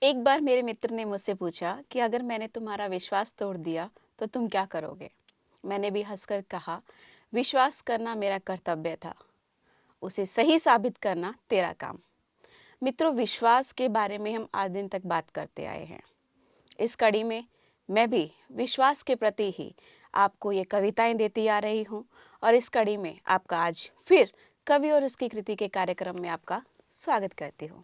एक बार मेरे मित्र ने मुझसे पूछा कि अगर मैंने तुम्हारा विश्वास तोड़ दिया तो तुम क्या करोगे। मैंने भी हंसकर कहा, विश्वास करना मेरा कर्तव्य था, उसे सही साबित करना तेरा काम। मित्रों, विश्वास के बारे में हम आज दिन तक बात करते आए हैं। इस कड़ी में मैं भी विश्वास के प्रति ही आपको ये कविताएं देती आ रही हूँ और इस कड़ी में आपका आज फिर कवि और उसकी कृति के कार्यक्रम में आपका स्वागत करती हूँ।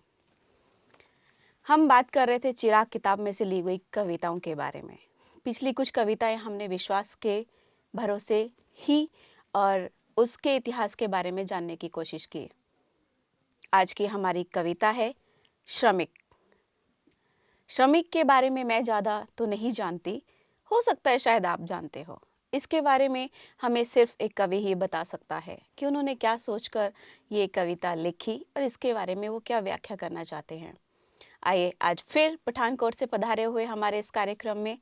हम बात कर रहे थे चिराग किताब में से ली गई कविताओं के बारे में। पिछली कुछ कविताएं हमने विश्वास के भरोसे ही और उसके इतिहास के बारे में जानने की कोशिश की। आज की हमारी कविता है श्रमिक। श्रमिक के बारे में मैं ज़्यादा तो नहीं जानती, हो सकता है शायद आप जानते हो। इसके बारे में हमें सिर्फ एक कवि ही बता सकता है कि उन्होंने क्या सोचकर ये कविता लिखी और इसके बारे में वो क्या व्याख्या करना चाहते हैं। आइए आज फिर पठानकोट से पधारे हुए हमारे इस कार्यक्रम में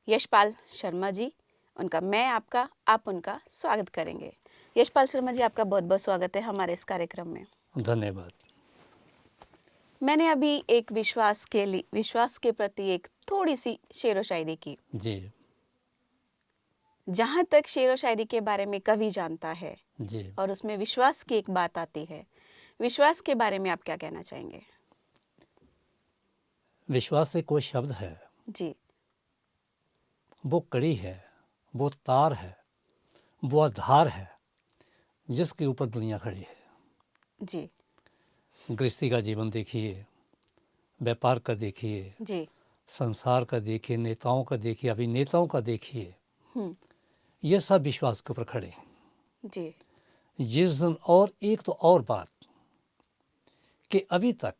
यशपाल शर्मा जी, उनका मैं आपका आप उनका स्वागत करेंगे। यशपाल शर्मा जी, आपका बहुत बहुत स्वागत है हमारे इस कार्यक्रम में। धन्यवाद। मैंने अभी एक विश्वास के प्रति एक थोड़ी सी शेर व शायरी की। जी जहाँ तक शेर व शायरी के बारे में कवि जानता है जी और उसमें विश्वास की एक बात आती है, विश्वास के बारे में आप क्या कहना चाहेंगे? विश्वास से कोई शब्द है, जी वो कड़ी है, वो तार है, वो आधार है जिसके ऊपर दुनिया खड़ी है। जी गृहस्थी का जीवन देखिए, व्यापार का देखिए, जी संसार का देखिए, नेताओं का देखिए, अभिनेताओं का देखिए, हम्म ये सब विश्वास के ऊपर खड़े हैं। जी जिस दिन और एक तो और बात कि अभी तक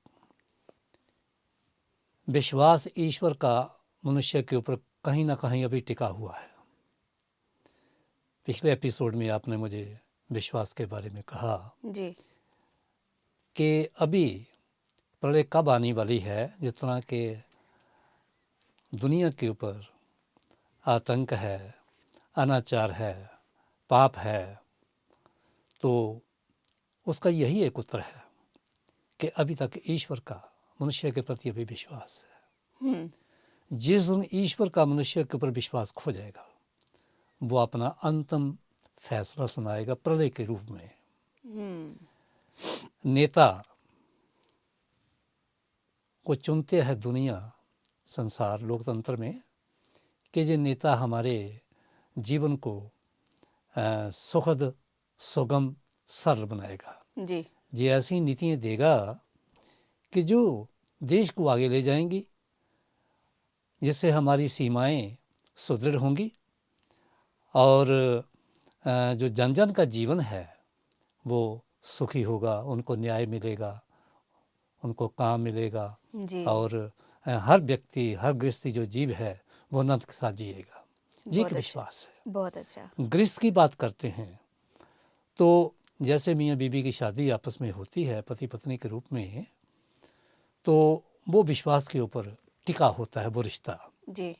विश्वास ईश्वर का मनुष्य के ऊपर कहीं ना कहीं अभी टिका हुआ है। पिछले एपिसोड में आपने मुझे विश्वास के बारे में कहा जी कि अभी प्रलय कब आने वाली है, जितना कि दुनिया के ऊपर आतंक है, अनाचार है, पाप है, तो उसका यही एक उत्तर है कि अभी तक ईश्वर का मनुष्य के प्रति अभी विश्वास है। जिस दिन ईश्वर का मनुष्य के ऊपर विश्वास खो जाएगा, वो अपना अंतिम फैसला सुनाएगा प्रलय के रूप में। नेता को चुनते हैं दुनिया संसार लोकतंत्र में कि जो नेता हमारे जीवन को सुखद सुगम सरल बनाएगा, जी जी ऐसी नीतियाँ देगा कि जो देश को आगे ले जाएंगी, जिससे हमारी सीमाएं सुदृढ़ होंगी और जो जन जन का जीवन है वो सुखी होगा, उनको न्याय मिलेगा, उनको काम मिलेगा जी और हर व्यक्ति, हर गृहस्थी जो जीव है वो आनंद के साथ जिएगा। ये एक बहुत अच्छा, विश्वास है। बहुत अच्छा। गृहस्थ की बात करते हैं तो जैसे मियाँ बीवी की शादी आपस में होती है पति पत्नी के रूप में, तो वो विश्वास के ऊपर टिका होता है वो रिश्ता। जी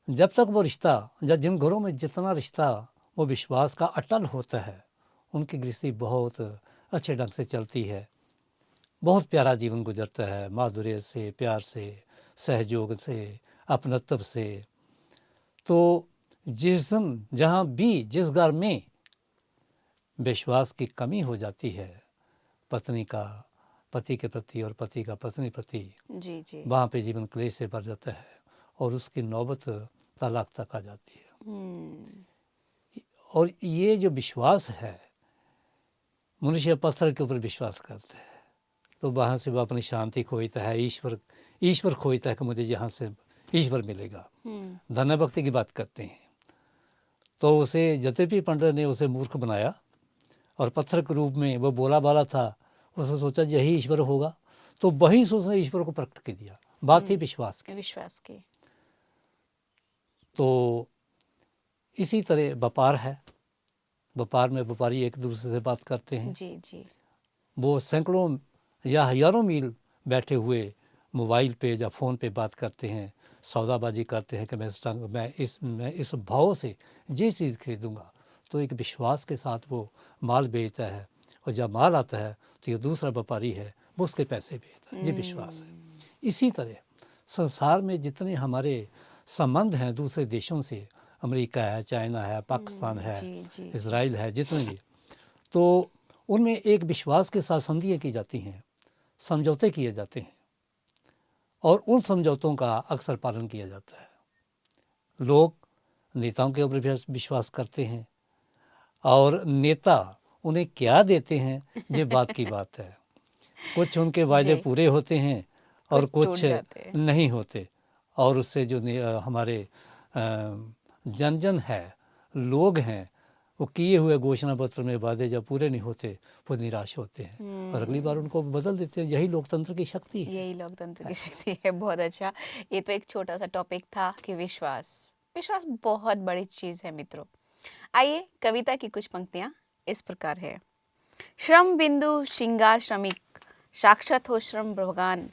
जब तक वो रिश्ता, जब जिन घरों में जितना रिश्ता वो विश्वास का अटल होता है, उनकी गृहस्थी बहुत अच्छे ढंग से चलती है, बहुत प्यारा जीवन गुजरता है, माधुर्य से, प्यार से, सहयोग से, अपनत्व से। तो जिस दिन जहाँ भी जिस घर में विश्वास की कमी हो जाती है, पत्नी का पति के प्रति और पति का पत्नी प्रति, जी जी वहाँ पे जीवन क्लेश से भर जाता है और उसकी नौबत तलाक तक आ जाती है। और ये जो विश्वास है, मनुष्य पत्थर के ऊपर विश्वास करता है तो वहाँ से वो अपनी शांति खोजता है, ईश्वर खोजता है कि मुझे यहाँ से ईश्वर मिलेगा। धन्य भक्ति की बात करते हैं तो उसे यद्यपि पंडित ने उसे मूर्ख बनाया और पत्थर के रूप में वो बोला बाला था, उसने सोचा यही ईश्वर होगा, तो वहीं से उसने ईश्वर को प्रकट कर दिया। बात थी विश्वास की। विश्वास की। तो इसी तरह व्यापार है, व्यापार में व्यापारी एक दूसरे से बात करते हैं। जी जी वो सैकड़ों या हजारों मील बैठे हुए मोबाइल पे या फ़ोन पे बात करते हैं, सौदाबाजी करते हैं कि मैं इस भाव से ये चीज़ खरीदूँगा। तो एक विश्वास के साथ वो माल बेचता है और जब माल आता है तो ये दूसरा व्यापारी है वो उसके पैसे बेचता है। ये विश्वास है। इसी तरह संसार में जितने हमारे संबंध हैं दूसरे देशों से, अमेरिका है, चाइना है, पाकिस्तान है, जी इज़राइल है, जितने भी, तो उनमें एक विश्वास के साथ संधियाँ की जाती हैं, समझौते किए जाते हैं और उन समझौतों का अक्सर पालन किया जाता है। लोग नेताओं के ऊपर विश्वास करते हैं और नेता उन्हें क्या देते हैं ये बात की बात है। कुछ उनके वायदे जी। पूरे होते हैं और टूट कुछ जाते हैं। नहीं होते, और उससे जो हमारे जन जन है, लोग हैं, वो किए हुए घोषणा पत्र में वादे जब पूरे नहीं होते वो निराश होते हैं और अगली बार उनको बदल देते हैं। यही लोकतंत्र की शक्ति है। यही लोकतंत्र की शक्ति है। बहुत अच्छा। ये तो एक छोटा सा टॉपिक था कि विश्वास बहुत बड़ी चीज है मित्रों। आइए कविता की कुछ पंक्तियां इस प्रकार है। श्रम बिंदु श्रृंगार श्रमिक, साक्षात हो श्रम भगवान,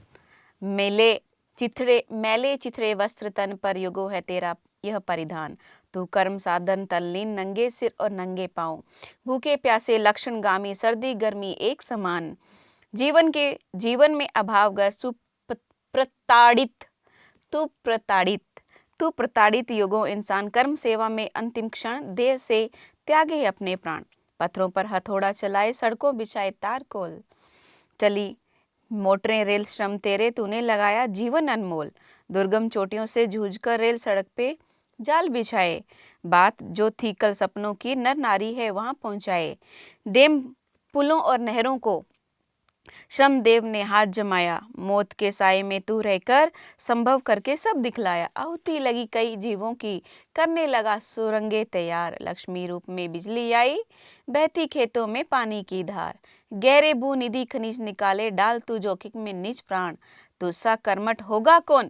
मेले चिथड़े वस्त्र तन पर युगो है तेरा यह परिधान। तू कर्म साधन तल्लीन, नंगे सिर और नंगे पांव, भूखे प्यासे लक्षणगामी, सर्दी गर्मी एक समान, जीवन में अभावग्रस्त, तू प्रताड़ित युगों इंसान, कर्म सेवा में अंतिम क्षण, देह से त्यागे अपने प्राण, पत्थरों पर हथौड़ा चलाए, सड़कों बिछाए तार कोल, चली मोटरें रेल श्रम तेरे, तूने लगाया जीवन अनमोल, दुर्गम चोटियों से जूझकर रेल सड़क पे जाल बिछाए, बात जो थी कल सपनों की नर नारी है वहां पहुंचाए, डैम पुलों और नहरों को श्रम देव ने हाथ जमाया, मौत के साए में तू रहकर संभव करके सब दिखलाया, आहुति लगी कई जीवों की, करने लगा सुरंगे तैयार, लक्ष्मी रूप में बिजली आई, बहती खेतों में पानी की धार, गहरे भू निधि खनिज निकाले, डाल तू जोखिम में निज प्राण, तुझसा कर्मठ होगा कौन।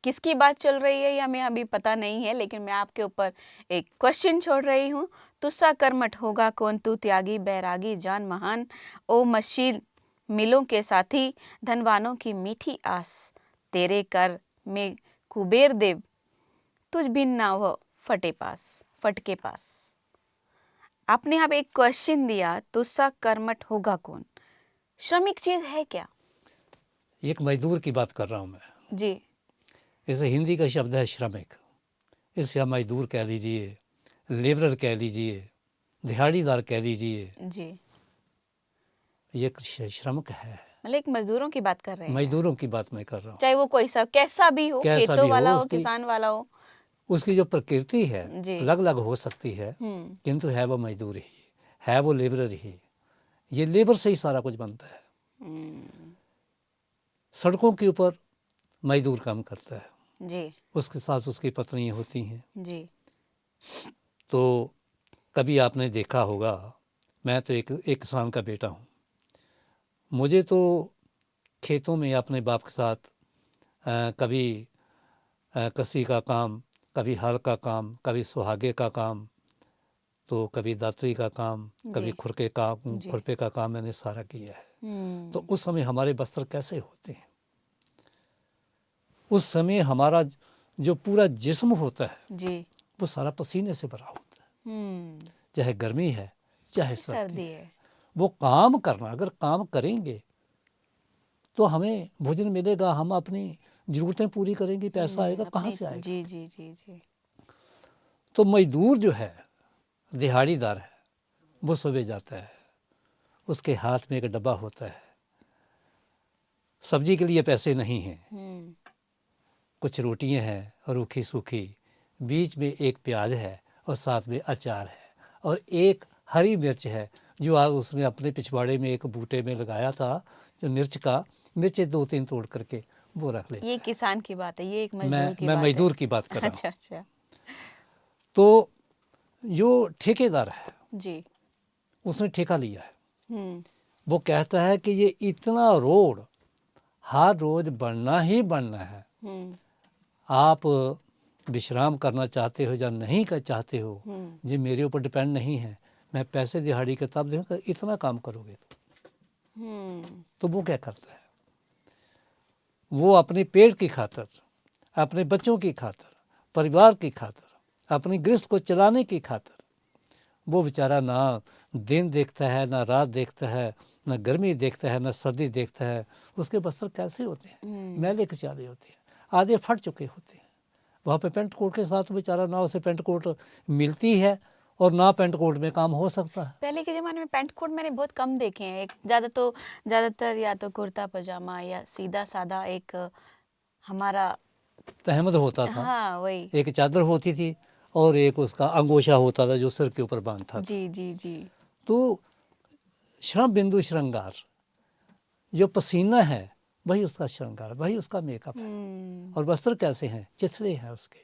किसकी बात चल रही है ये हमें अभी पता नहीं है, लेकिन मैं आपके ऊपर एक क्वेश्चन छोड़ रही हूँ। तुझसा कर्मठ होगा कौन, तू त्यागी बैरागी जान महान, ओ मशीन मिलों के साथी, धनवानों की मीठी आस, तेरे कर में कुबेर देव, तुझ भिन्न ना हो फटके पास। आपने यहाँ पे एक क्वेश्चन दिया, तुझसा कर्मठ होगा कौन, श्रमिक चीज है क्या? एक मजदूर की बात कर रहा हूँ मैं जी। जैसे हिंदी का शब्द है श्रमिक, इससे आप मजदूर कह लीजिए, लेबरर कह लीजिए, दिहाड़ीदार कह लीजिए, जी। ये एक श्रमिक है। मतलब एक मजदूरों की बात कर रहे हैं, मजदूरों की बात मैं कर रहा हूँ, चाहे वो कोई सा कैसा भी हो, खेतों वाला हो, किसान वाला हो, उसकी जो प्रकृति है अलग अलग हो सकती है, किंतु है वो मजदूर ही, है वो लेबरर ही। ये लेबर से ही सारा कुछ बनता है। सड़कों के ऊपर मजदूर काम करता है जी, उसके साथ उसकी पत्नियां होती हैं जी। तो कभी आपने देखा होगा, मैं तो एक किसान का बेटा हूँ, मुझे तो खेतों में अपने बाप के साथ कभी कसी का काम, कभी हल का काम, कभी सुहागे का काम, तो कभी दातरी का काम, कभी खुरपे का काम मैंने सारा किया है। तो उस समय हमारे वस्त्र कैसे होते हैं, उस समय हमारा जो पूरा जिस्म होता है जी, वो सारा पसीने से भरा होता है, चाहे गर्मी है चाहे सर्दी है। वो काम करना, अगर काम करेंगे तो हमें भोजन मिलेगा, हम अपनी ज़रूरतें पूरी करेंगे, पैसा आएगा, कहाँ से आएगा? जी जी जी जी। तो मजदूर जो है, दिहाड़ीदार है, वो सुबह जाता है, उसके हाथ में एक डब्बा होता है, सब्जी के लिए पैसे नहीं हैं, कुछ रोटियां हैं रूखी सूखी, बीच में एक प्याज है और साथ में अचार है और एक हरी मिर्च है जो आज उसने अपने पिछवाड़े में एक बूटे में लगाया था, जो मिर्चें 2-3 तोड़ करके वो रख ले। ये किसान की बात है, ये एक मजदूर की मैं बात मजदूर है। की बात कर रहा हूँ। अच्छा अच्छा। तो जो ठेकेदार है जी, उसने ठेका लिया है, वो कहता है कि ये इतना रोड हर रोज बनना ही बनना है, आप विश्राम करना चाहते हो या नहीं कर चाहते हो, ये मेरे ऊपर डिपेंड नहीं है, मैं पैसे दिहाड़ी के तब दूंगा, इतना काम करोगे तो वो क्या करता है, वो अपने पेट की खातर, अपने बच्चों की खातर, परिवार की खातर, अपनी गृहस्थ को चलाने की खातर वो बेचारा ना दिन देखता है ना रात देखता है, न गर्मी देखता है न सर्दी देखता है, उसके वस्त्र कैसे होते हैं, मैले कुचाले होते हैं, आधे फट चुके होते हैं। वहाँ पे पेंट कोट के साथ बेचारा ना उसे पेंट कोट मिलती है और ना पेंट कोट में काम हो सकता है। पहले के ज़माने में पेंट कोट मैंने बहुत कम देखे हैं। एक ज़्यादातर या तो कुर्ता पजामा या सीधा सादा एक हमारा तहमद होता था, हाँ वही। एक चादर होती थी और एक उसका अंगोछा होता था जो सिर के ऊपर बांधता था। जी जी जी। तो श्रम बिंदु श्रृंगार, जो पसीना है वही उसका श्रृंगार, वही उसका मेकअप है। और वस्त्र कैसे हैं, चिथड़े हैं उसके,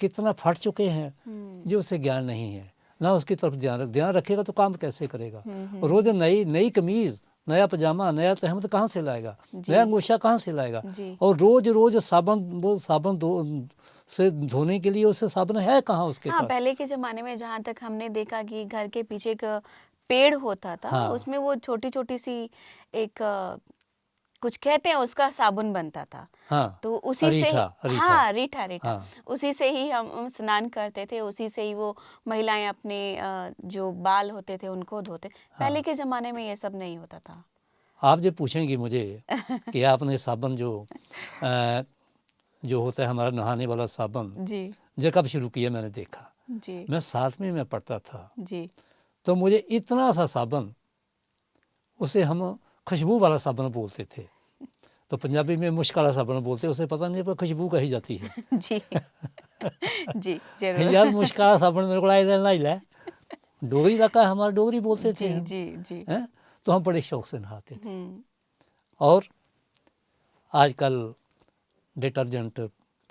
कितना फट चुके हैं जो उसे ज्ञान नहीं है, ना उसकी तरफ ध्यान रखेगा तो काम कैसे करेगा। रोज नई नई कमीज, नया पजामा, नया तहमद कहाँ से लाएगा, नया अंगोछा कहाँ से लाएगा। और रोज रोज साबुन से धोने के लिए उसे साबुन है कहाँ उसके हाँ, पास। पहले के ज़माने में जहाँ तक हमने देखा कि घर के पीछे एक पेड़ होता था, हाँ। उसमें वो छोटी छोटी सी एक कुछ कहते हैं उसका साबुन बनता था। हाँ, तो उसी से रीठा, हाँ रीठा हाँ। उसी से ही हम स्नान करते थे, उसी से ही वो महिलाएं अपने जो बाल होते थे उनको धोते। पहले के ज़माने में ये सब नहीं होता था। आप जब पूछेंगी मुझे कि आपने साबुन जो होता है हमारा नहाने वाला साबुन जी जो कब शुरू किया, मैंने देखा जी मैं 7वीं में पढ़ता था, जी तो मुझे इतना सा साबुन, उसे हम खुशबू वाला साबुन बोलते थे, तो पंजाबी में मुश्क वाला साबुन बोलते, उसे पता नहीं पर खुशबू कही जाती है। जी जी जरूर। यार मुश्क वाला साबुन मेरे को लाई लै, डोगरी इलाका है हमारा, डोगरी बोलते थे जी हम, जी जी। हैं? तो हम बड़े शौक से नहाते थे। और आजकल डिटर्जेंट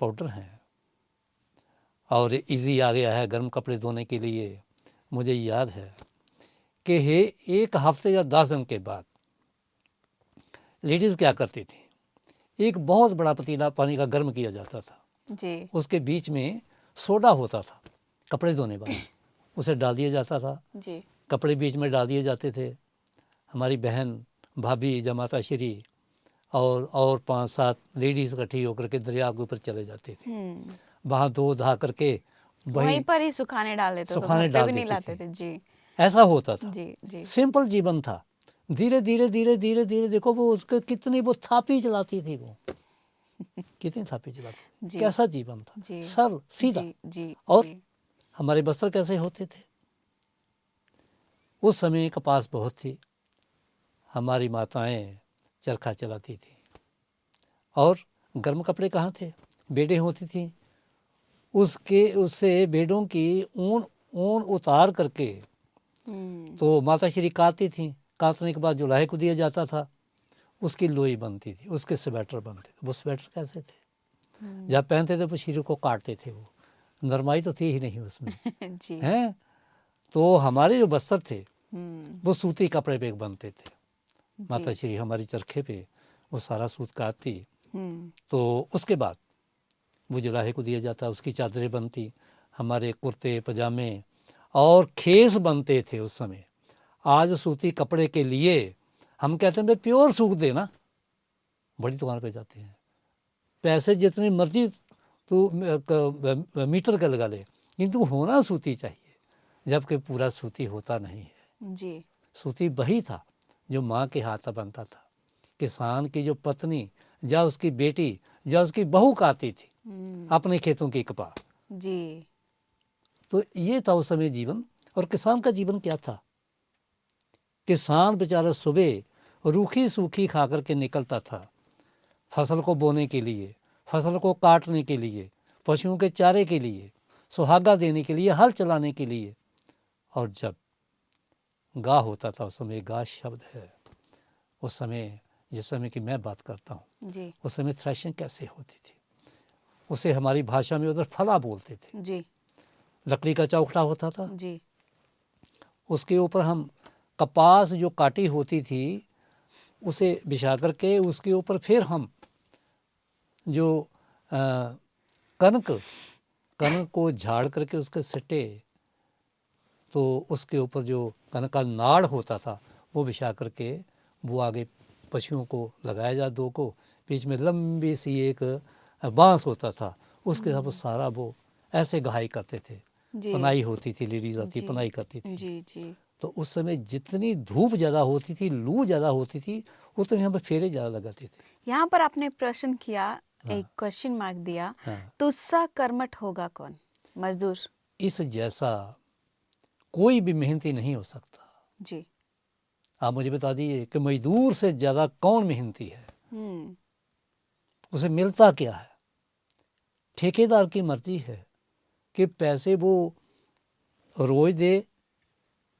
पाउडर हैं और इजी आ गया है गर्म कपड़े धोने के लिए। मुझे याद है कि एक हफ्ते या 10 दिन के बाद लेडीज़ क्या करती थी, एक बहुत बड़ा पतीला पानी का गर्म किया जाता था जी उसके बीच में सोडा होता था कपड़े धोने वाला, उसे डाल दिया जाता था, जी कपड़े बीच में डाल दिए जाते थे। हमारी बहन भाभी जमाता श्री और 5-7 लेडीज़ इकट्ठी होकर के दरिया के ऊपर चले जाते थे, वहाँ धो धा करके वहीं पर ही सुखाने डाल देते, तो सुखाने घर पे डाल भी नहीं देती लाते थी। थे। जी ऐसा होता था। जी जी सिंपल जीवन था। धीरे धीरे धीरे धीरे धीरे देखो वो उसके कितनी वो थापी चलाती थी, वो कितनी थापी चलाती थी, जी कैसा जीवन था, जी सरल सीधा। जी जी और जी हमारे वस्त्र कैसे होते थे, उस समय कपास बहुत थी, हमारी माताएं चरखा चलाती थी, और गर्म कपड़े कहाँ थे, बेडें होती थी, उससे बेडों की ऊन उतार करके तो माता श्री काटती थी, काटने के बाद जो लाहे को दिया जाता था उसकी लोई बनती थी, उसके स्वेटर बनते थे। वो स्वेटर कैसे थे, जब पहनते थे वो शरीर को काटते थे, वो नरमाई तो थी ही नहीं उसमें जी हैं। तो हमारे जो वस्त्र थे वो सूती कपड़े पे बनते थे। माता श्री हमारी चरखे पे वो सारा सूत काटती, तो उसके बाद वो जो लाहे को दिया जाता उसकी चादरें बनती, हमारे कुर्ते पजामे और खेस बनते थे उस समय। आज सूती कपड़े के लिए हम कहते हैं भाई प्योर सूख देना, बड़ी दुकान पे जाते हैं, पैसे जितनी मर्जी तो मीटर का लगा ले, किंतु होना सूती चाहिए, जबकि पूरा सूती होता नहीं है। जी सूती वही था जो माँ के हाथ बनता था, किसान की जो पत्नी या उसकी बेटी या उसकी बहू काटती थी अपने खेतों की कपास। जी तो ये था उस समय जीवन। और किसान का जीवन क्या था, किसान बेचारा सुबह रूखी सूखी खा करके निकलता था फसल को बोने के लिए, फसल को काटने के लिए, पशुओं के चारे के लिए, सुहागा देने के लिए, हल चलाने के लिए। और जब गाह होता था, उस समय गाह शब्द है, उस समय जिस समय की मैं बात करता हूँ जी उस समय थ्रेशिंग कैसे होती थी, उसे हमारी भाषा में उधर फला बोलते थे। जी लकड़ी का चौखटा होता था, जी उसके ऊपर हम कपास जो काटी होती थी उसे बिछा करके उसके ऊपर फिर हम जो कनक को झाड़ करके उसके सट्टे, तो उसके ऊपर जो कनक का नाड़ होता था वो बिछा करके वो आगे पशुओं को लगाया जा, दो को बीच में लंबी सी एक बांस होता था, उसके साथ वो सारा वो ऐसे घाई करते थे। जी पनाई होती थी, लेडीज आती जी पनाई करती थी। जी जी तो उस समय जितनी धूप ज़्यादा होती थी, लू ज़्यादा होती थी, उतने हम फेरे ज़्यादा लगाते थे। यहाँ पर आपने प्रश्न किया, हाँ। एक क्वेश्चन मार्क दिया, हाँ। तुस्सा कर्मठ होगा कौन? मजदूर। इस जैसा कोई भी मेहनती नहीं हो सकता। जी। आप मुझे बता दीजिए कि मजदूर से ज़्यादा कौन मेहनती है? उसे मिलता क्या है? ठेकेदार की मर्जी है कि पैसे वो रोज दे,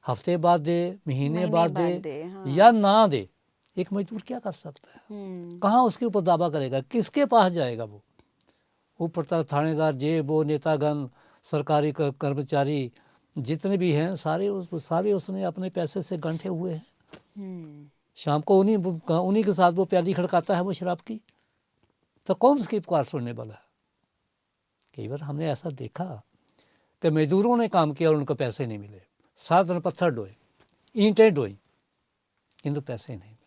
हफ्ते बाद दे, महीने बाद दे, हाँ। या ना दे। एक मजदूर क्या कर सकता है? कहाँ उसके ऊपर दावा करेगा? किसके पास जाएगा वो? ऊपर तक थानेदार, जेब, वो नेतागण, सरकारी कर्मचारी जितने भी हैं, सारे उसने अपने पैसे से गंठे हुए हैं। शाम को उन्हीं के साथ वो प्याली खड़काता है वो शराब की, तो कौन उसकी पुकार सुनने वाला है? कई बार हमने ऐसा देखा कि मजदूरों ने काम किया और उनको पैसे नहीं मिले। 7 दिन पत्थर ढोए, ईंटें ढोई, किंतु पैसे नहीं मिले।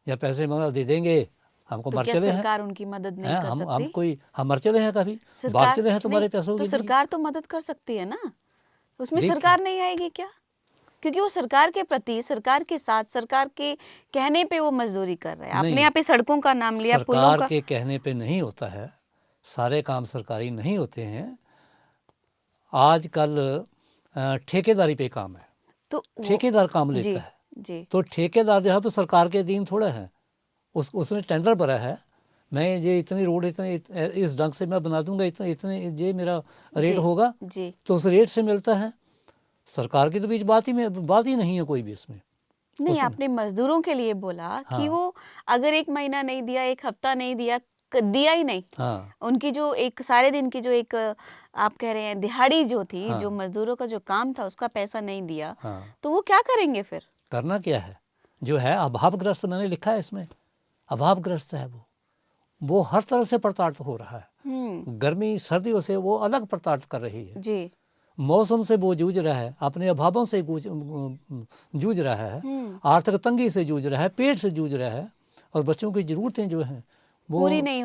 या पैसे मांगा दे देंगे, हमको तो मर क्या चले हैं, सरकार उनकी मदद नहीं कर सकती? हम मर चले हैं, कभी बात सरकार चले हैं तुम्हारे पैसों तो के लिए। सरकार तो मदद कर सकती है ना, उसमें देखिए, सरकार नहीं आएगी क्या? क्योंकि वो सरकार के प्रति, सरकार के साथ, सरकार के कहने पे वो मजदूरी कर रहा है। आपने नहीं, यहाँ पे सड़कों का नाम लिया, पुलों सरकार का। के कहने पे नहीं होता है, सारे काम सरकारी नहीं होते हैं। आजकल ठेकेदारी पे काम है, तो ठेकेदार काम जी, लेता है। जी। तो ठेकेदार जो है वो सरकार के अधीन थोड़ा है। उसने टेंडर भरा है, मैं ये इतनी रोड इस ढंग से मैं बना दूंगा, इतने ये मेरा रेट जी, होगा, जी। तो उस रेट से मिलता है। सरकार के तो बीच बात ही नहीं है कोई भी इसमें। नहीं, आपने मजदूरों के लिए बोला कि हाँ। वो अगर 1 महीना नहीं दिया, 1 हफ्ता नहीं दिया, दिया ही नहीं, हाँ, उनकी जो एक सारे दिन की जो एक आप कह रहे हैं दिहाड़ी जो थी, हाँ, जो मजदूरों का जो काम था उसका पैसा नहीं दिया, हाँ। तो वो क्या करेंगे फिर? करना क्या है? जो है अभावग्रस्त, मैंने लिखा है इसमें, अभावग्रस्त है वो हर तरह से प्रताड़ित हो रहा है। गर्मी सर्दियों से वो अलग प्रताड़ित कर रही है, जी। मौसम से वो जूझ रहा है, अपने अभावों से जूझ रहा है, आर्थिक तंगी से जूझ रहा है, पेट से जूझ रहा है, और बच्चों की ज़रूरतें जो हैं वो पूरी नहीं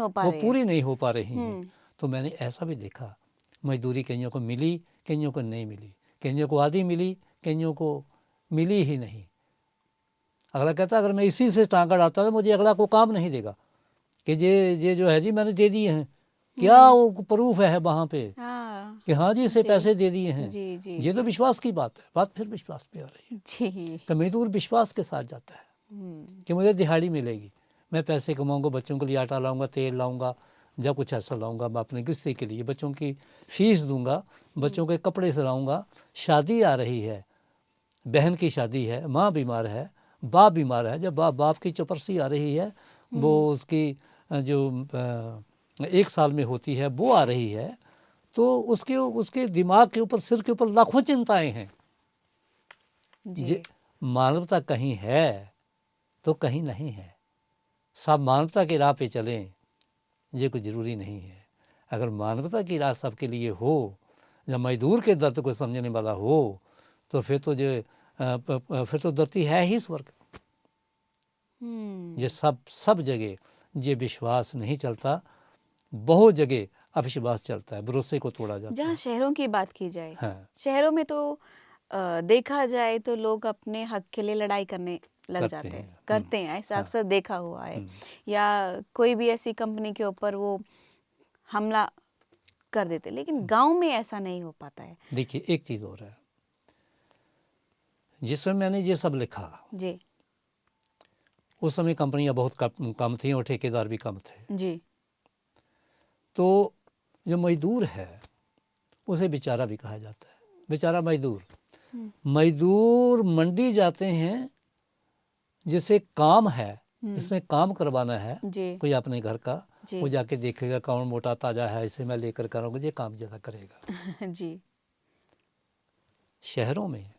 हो पा रही हैं। तो मैंने ऐसा भी देखा, मजदूरी कईयों को मिली, कईयों को नहीं मिली, कईयों को आधी मिली, कईयों को मिली ही नहीं। अगला कहता है अगर मैं इसी से टांगा डालता तो मुझे अगला को काम नहीं देगा कि ये जो है जी मैंने दे दिए हैं। क्या वो प्रूफ है वहाँ पे कि हाँ जी इसे पैसे दे दिए हैं? जी, जी, ये तो विश्वास की बात है। बात फिर विश्वास पे आ रही है जी। कि मजदूर विश्वास के साथ जाता है कि मुझे दिहाड़ी मिलेगी, मैं पैसे कमाऊंगा, बच्चों के लिए आटा लाऊंगा, तेल लाऊंगा, जब कुछ ऐसा लाऊंगा, मैं अपने गृहस्थी के लिए बच्चों की फीस दूंगा, बच्चों के कपड़े सिलाऊंगा, शादी आ रही है, बहन की शादी है, माँ बीमार है, बाप बीमार है, जब बाप की चौपरसी आ रही है, वो उसकी जो 1 साल में होती है वो आ रही है, तो उसके दिमाग के ऊपर, सिर के ऊपर लाखों चिंताएं हैं। मानवता कहीं है तो कहीं नहीं है। सब मानवता की राह पे चलें, ये कोई ज़रूरी नहीं है। अगर मानवता की राह सबके लिए हो, जब मजदूर के दर्द को समझने वाला हो, तो फिर तो धरती है ही स्वर्ग। ये सब जगह ये विश्वास नहीं चलता, बहुत जगह अविश्वास चलता है, भरोसे को तोड़ा जाता है। जहाँ शहरों की बात की जाए, हाँ, शहरों में तो देखा जाए तो लोग अपने हक के लिए लड़ाई करने लग जाते हैं, करते हैं, ऐसा अक्सर देखा हुआ है। या कोई भी ऐसी कंपनी के ऊपर वो हमला कर देते, लेकिन गांव में ऐसा नहीं हो पाता है। देखिए एक चीज़ और है, जिस समय मैंने ये सब लिखा जी, उस समय कंपनियां बहुत कम थी और ठेकेदार भी कम थे। जी। तो जो मजदूर है उसे बेचारा भी कहा जाता है, बेचारा मजदूर। मजदूर मंडी जाते हैं, जिसे काम है, जिसमें काम करवाना है कोई अपने घर का, वो जाके देखेगा कौन मोटा ताजा है, इसे मैं लेकर करूँगा, ये काम ज़्यादा करेगा। जी। शहरों में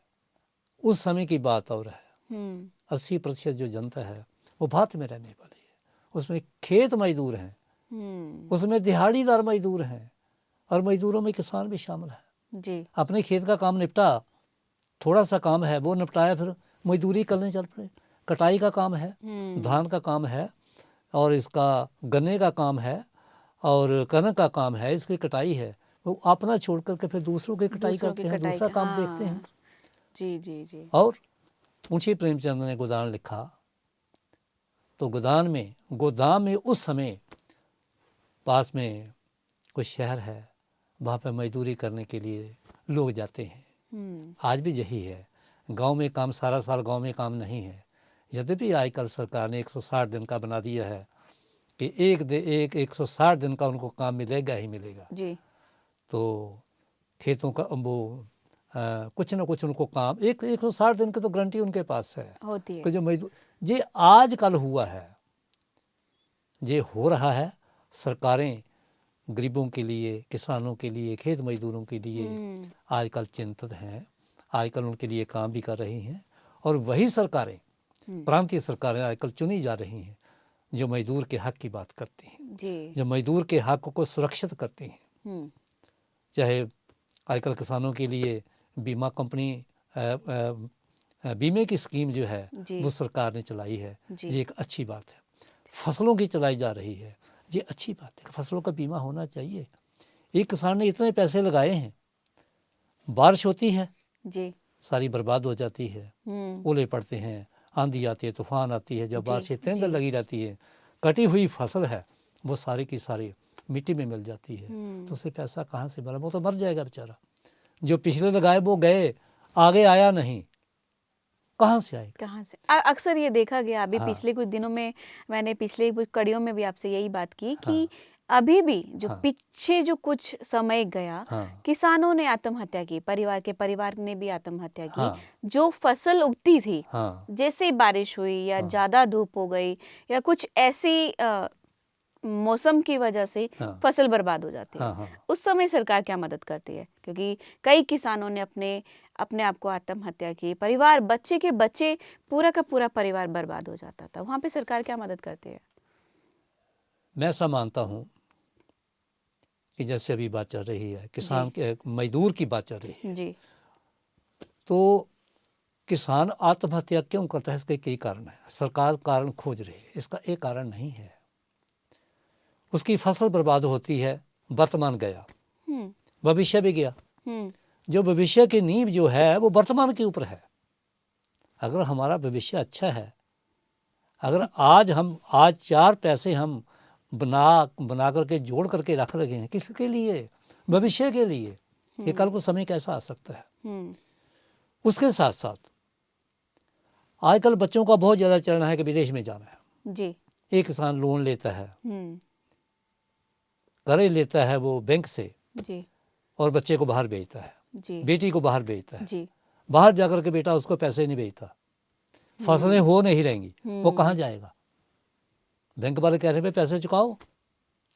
उस समय की बात और है, 80% जो जनता है वो भात में रहने वाली है, उसमें खेत मजदूर हैं, उसमें दिहाड़ीदार मजदूर हैं, और मजदूरों में किसान भी शामिल है। जी। अपने खेत का काम निपटा, थोड़ा सा काम है वो निपटाया, फिर मजदूरी करने चल पड़े। कटाई का काम है, धान का काम है, और इसका गन्ने का काम है, और कनक का काम है, इसकी कटाई है, वो अपना छोड़ करके फिर दूसरों की कटाई करते हैं, दूसरा काम देखते हैं। जी जी जी। और मुंशी प्रेमचंद ने गोदान लिखा, तो गोदाम में उस समय पास में कुछ शहर है, वहाँ पे मजदूरी करने के लिए लोग जाते हैं। आज भी यही है, गांव में काम, सारा साल गांव में काम नहीं है। यद्यपि आजकल सरकार ने 160 दिन का बना दिया है कि 160 दिन का उनको काम मिलेगा ही मिलेगा जी। तो खेतों का वो कुछ ना कुछ उनको काम 160 दिन की तो गारंटी उनके पास है होती कि है। जो मजदूर, ये आजकल हुआ है, ये हो रहा है। सरकारें गरीबों के लिए, किसानों के लिए, खेत मजदूरों के लिए आजकल चिंतित हैं, आजकल उनके लिए काम भी कर रही हैं। और वही सरकारें, प्रांतीय सरकारें आजकल चुनी जा रही हैं जो मजदूर के हक की बात करती हैं, जी। जो मजदूर के हक को सुरक्षित करती हैं। चाहे आजकल किसानों के लिए बीमा कंपनी, बीमे की स्कीम जो है वो सरकार ने चलाई है, ये एक अच्छी बात है। फसलों की चलाई जा रही है, ये अच्छी बात है, फसलों का बीमा होना चाहिए। एक किसान ने इतने पैसे लगाए हैं, बारिश होती है जी, सारी बर्बाद हो जाती है, ओले पड़ते हैं, आंधी आती है, तूफान आती है, जब बारिश इतने दिन लगी रहती है, कटी हुई फसल है वो सारी की सारी मिट्टी में मिल जाती है, तो उसे पैसा कहाँ से भरा, वो तो मर जाएगा बेचारा। जो पिछले लगाए वो गए, आगे आया नहीं, कहाँ से आएगा, कहाँ से। अक्सर ये देखा गया अभी पिछले कुछ दिनों में, मैंने पिछले कुछ कड़ियों में भी आपसे यही बात की कि अभी भी जो पीछे जो कुछ समय गया, किसानों ने आत्महत्या की, परिवार ने भी आत्महत्या की। जो फसल उगती थी, जैसे बारिश हुई या ज्यादा धूप हो गई या कुछ ऐसी मौसम की वजह से फसल बर्बाद हो जाती है, उस समय सरकार क्या मदद करती है? क्योंकि कई किसानों ने अपने आप को आत्महत्या की, परिवार, बच्चे के बच्चे, पूरा का पूरा परिवार बर्बाद हो जाता था, वहां पे सरकार क्या मदद करती है? मैं ऐसा मानता हूँ कि जैसे अभी बात चल रही है किसान के मजदूर की बात चल रही है जी, तो किसान आत्महत्या क्यों करता है, इसके कई कारण है। सरकार कारण खोज रही है, इसका एक कारण नहीं है। उसकी फसल बर्बाद होती है, वर्तमान गया, भविष्य भी गया। जो भविष्य की नींव जो है वो वर्तमान के ऊपर है। अगर हमारा भविष्य अच्छा है, अगर आज 4 पैसे हम बना करके जोड़ करके रख रखे हैं, किसके लिए? भविष्य के लिए, कि कल को समय कैसा आ सकता है। उसके साथ साथ आजकल बच्चों का बहुत ज़्यादा चलना है कि विदेश में जाना है जी। एक किसान लोन लेता है, कर्ज लेता है वो बैंक से जी, और बच्चे को बाहर भेजता है जी, बेटी को बाहर भेजता है जी। बाहर जाकर के बेटा उसको पैसे नहीं भेजता, फसलें हो नहीं रहेंगी, वो कहाँ जाएगा? बैंक वाले कह रहे हैं पैसे चुकाओ,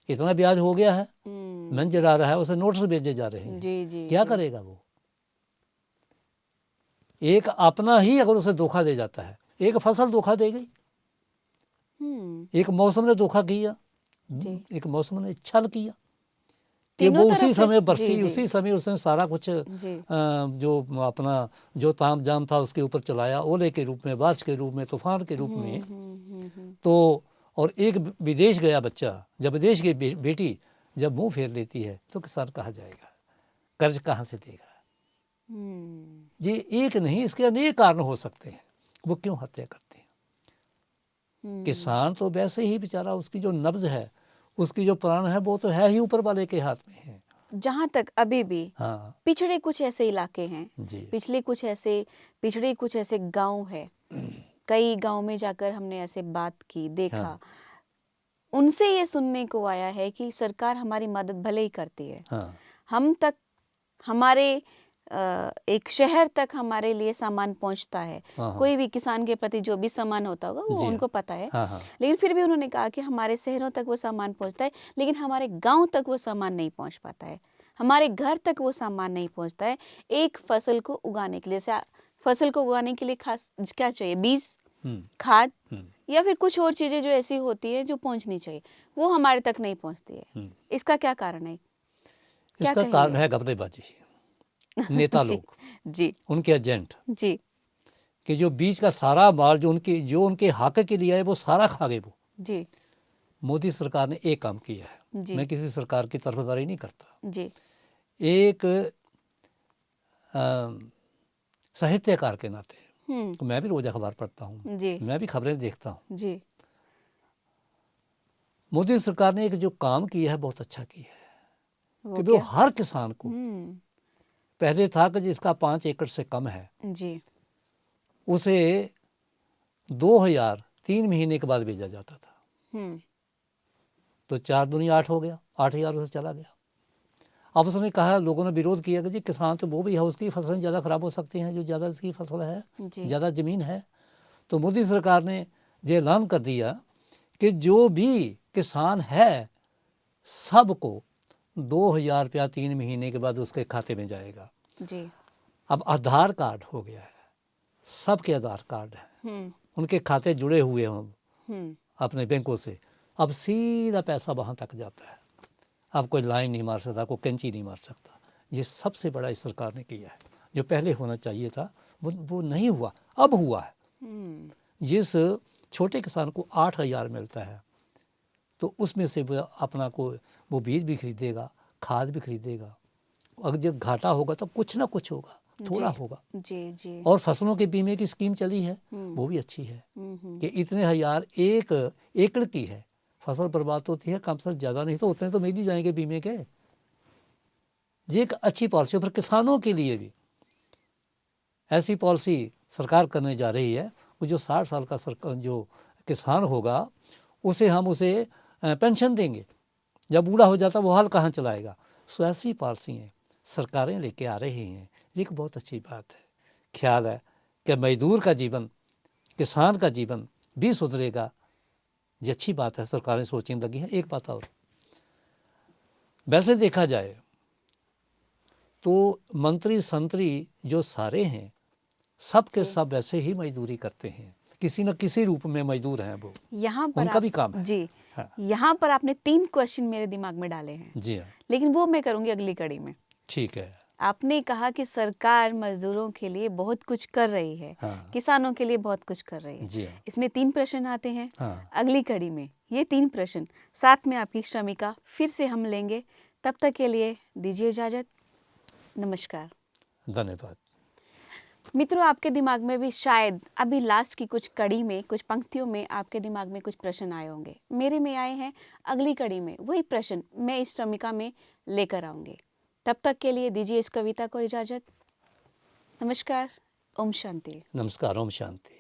इतना ब्याज हो गया है, मन जला रहा है, उसे नोट्स भेजे जा रहे हैं जी, जी, क्या जी। करेगा वो? एक अपना ही अगर उसे धोखा दे जाता है, एक फसल धोखा दे गई, एक मौसम ने धोखा किया, एक मौसम ने छल किया कि वो उसी समय बरसी, उसी समय उसने सारा कुछ जो अपना जो ताम जाम था उसके ऊपर चलाया, ओले के रूप में, बारिश के रूप में, तूफान के रूप में। तो और एक विदेश गया बच्चा, जब विदेश की बेटी जब मुंह फेर लेती है तो किसान कहाँ जाएगा, कर्ज कहाँ से देगा? ये एक नहीं, इसके अनेक कारण हो सकते हैं। वो क्यों हत्या करते हैं? किसान तो वैसे ही बेचारा, उसकी जो नब्ज है, उसकी जो प्राण है, वो तो है ही ऊपर वाले के हाथ में है। जहाँ तक अभी भी पिछड़े कुछ ऐसे इलाके हैं, पिछड़े कुछ ऐसे गांव है, कई गांव में जाकर हमने ऐसे बात की, देखा, उनसे ये सुनने को आया है कि सरकार हमारी मदद भले ही करती है, हम तक, हमारे एक शहर तक हमारे लिए सामान पहुंचता है, कोई भी किसान के प्रति जो भी सामान होता होगा वो उनको पता है, लेकिन फिर भी उन्होंने कहा कि हमारे शहरों तक वो सामान पहुंचता है, लेकिन हमारे गांव तक वो सामान नहीं पहुंच पाता है, हमारे घर तक वो सामान नहीं पहुंचता है। एक फसल को उगाने के लिए, जैसे फसल को उगाने के लिए खास क्या चाहिए, बीज, खाद या फिर कुछ और चीजें जो ऐसी होती है जो पहुंचनी चाहिए, वो हमारे तक नहीं पहुंचती है। इसका क्या कारण है? इसका कारण है घपलेबाजी, नेता लोग जी, उनके एजेंट जी, कि जो बीच का सारा माल जो उनके हक के लिए है वो सारा खा गए वो जी। मोदी सरकार ने एक काम किया है जी। मैं किसी सरकार की तरफदारी नहीं करता जी। एक साहित्यकार के नाते हम्म, तो मैं भी रोज अखबार पढ़ता हूँ, जी मैं भी खबरें देखता हूँ। जी मोदी सरकार ने एक जो काम किया है बहुत अच्छा किया है वो कि वो क्या? हर किसान को, हम्म, पहले था कि जिसका 5 एकड़ से कम है जी उसे 2000 3 महीने के बाद भेजा जाता था, हम्म, तो 4 दूनी 8 हो गया, 8000 उसे चला गया। अब उसने कहा, लोगों ने विरोध किया कि जी किसान तो वो भी है, उसकी फसलें ज़्यादा ख़राब हो सकती हैं जो ज़्यादा इसकी फसल है, जी ज़्यादा ज़मीन है। तो मोदी सरकार ने ये ऐलान कर दिया कि जो भी किसान है सबको 2000 रुपया 3 महीने के बाद उसके खाते में जाएगा। जी अब आधार कार्ड हो गया है, सबके आधार कार्ड हैं, हम्म, उनके खाते जुड़े हुए हों हम्म, अपने बैंकों से, अब सीधा पैसा वहाँ तक जाता है। अब कोई लाइन नहीं मार सकता, कोई कैंची नहीं मार सकता। ये सबसे बड़ा इस सरकार ने किया है, जो पहले होना चाहिए था वो नहीं हुआ, अब हुआ है। हम्म, जिस छोटे किसान को 8000 मिलता है तो उसमें से वो अपना को वो बीज भी खरीदेगा, खाद भी खरीदेगा। अगर जब घाटा होगा तो कुछ ना कुछ होगा, थोड़ा जी होगा। जी जी और फसलों के बीमे की स्कीम चली है, हम्म, वो भी अच्छी है हम्म, कि इतने हजार एक एकड़ की है, फसल बर्बाद होती है कम से कम, ज़्यादा नहीं तो उतने तो मिल ही जाएंगे बीमे के। ये एक अच्छी पॉलिसी है, पर किसानों के लिए भी ऐसी पॉलिसी सरकार करने जा रही है। वो जो 60 साल का जो किसान होगा उसे पेंशन देंगे, जब बूढ़ा हो जाता वो हाल कहाँ चलाएगा। सो ऐसी पॉलिसियाँ सरकारें लेके आ रही हैं, ये एक बहुत अच्छी बात है। ख्याल है कि मजदूर का जीवन, किसान का जीवन भी सुधरेगा, ये अच्छी बात है, सरकारें सोचने लगी हैं। एक बात और, वैसे देखा जाए तो मंत्री संतरी जो सारे हैं सब के जी सब वैसे ही मजदूरी करते हैं, किसी न किसी रूप में मजदूर हैं वो, यहाँ पर उनका आप भी काम है। जी हाँ यहाँ पर आपने 3 क्वेश्चन मेरे दिमाग में डाले हैं, जी हाँ, लेकिन वो मैं करूँगी अगली कड़ी में। ठीक है। आपने कहा कि सरकार मजदूरों के लिए बहुत कुछ कर रही है, हाँ किसानों के लिए बहुत कुछ कर रही है। जी हाँ, इसमें 3 प्रश्न आते हैं। हाँ अगली कड़ी में ये 3 प्रश्न साथ में आपकी श्रमिका फिर से हम लेंगे। तब तक के लिए दीजिए इजाज़त। नमस्कार। धन्यवाद। मित्रों, आपके दिमाग में भी शायद अभी लास्ट की कुछ कड़ी में, कुछ पंक्तियों में आपके दिमाग में कुछ प्रश्न आए होंगे। मेरे में आए हैं, अगली कड़ी में वही प्रश्न मैं इस श्रमिका में लेकर आऊँगी। तब तक के लिए दीजिए इस कविता को इजाज़त। नमस्कार। ओम शांति। नमस्कार, ओम शांति।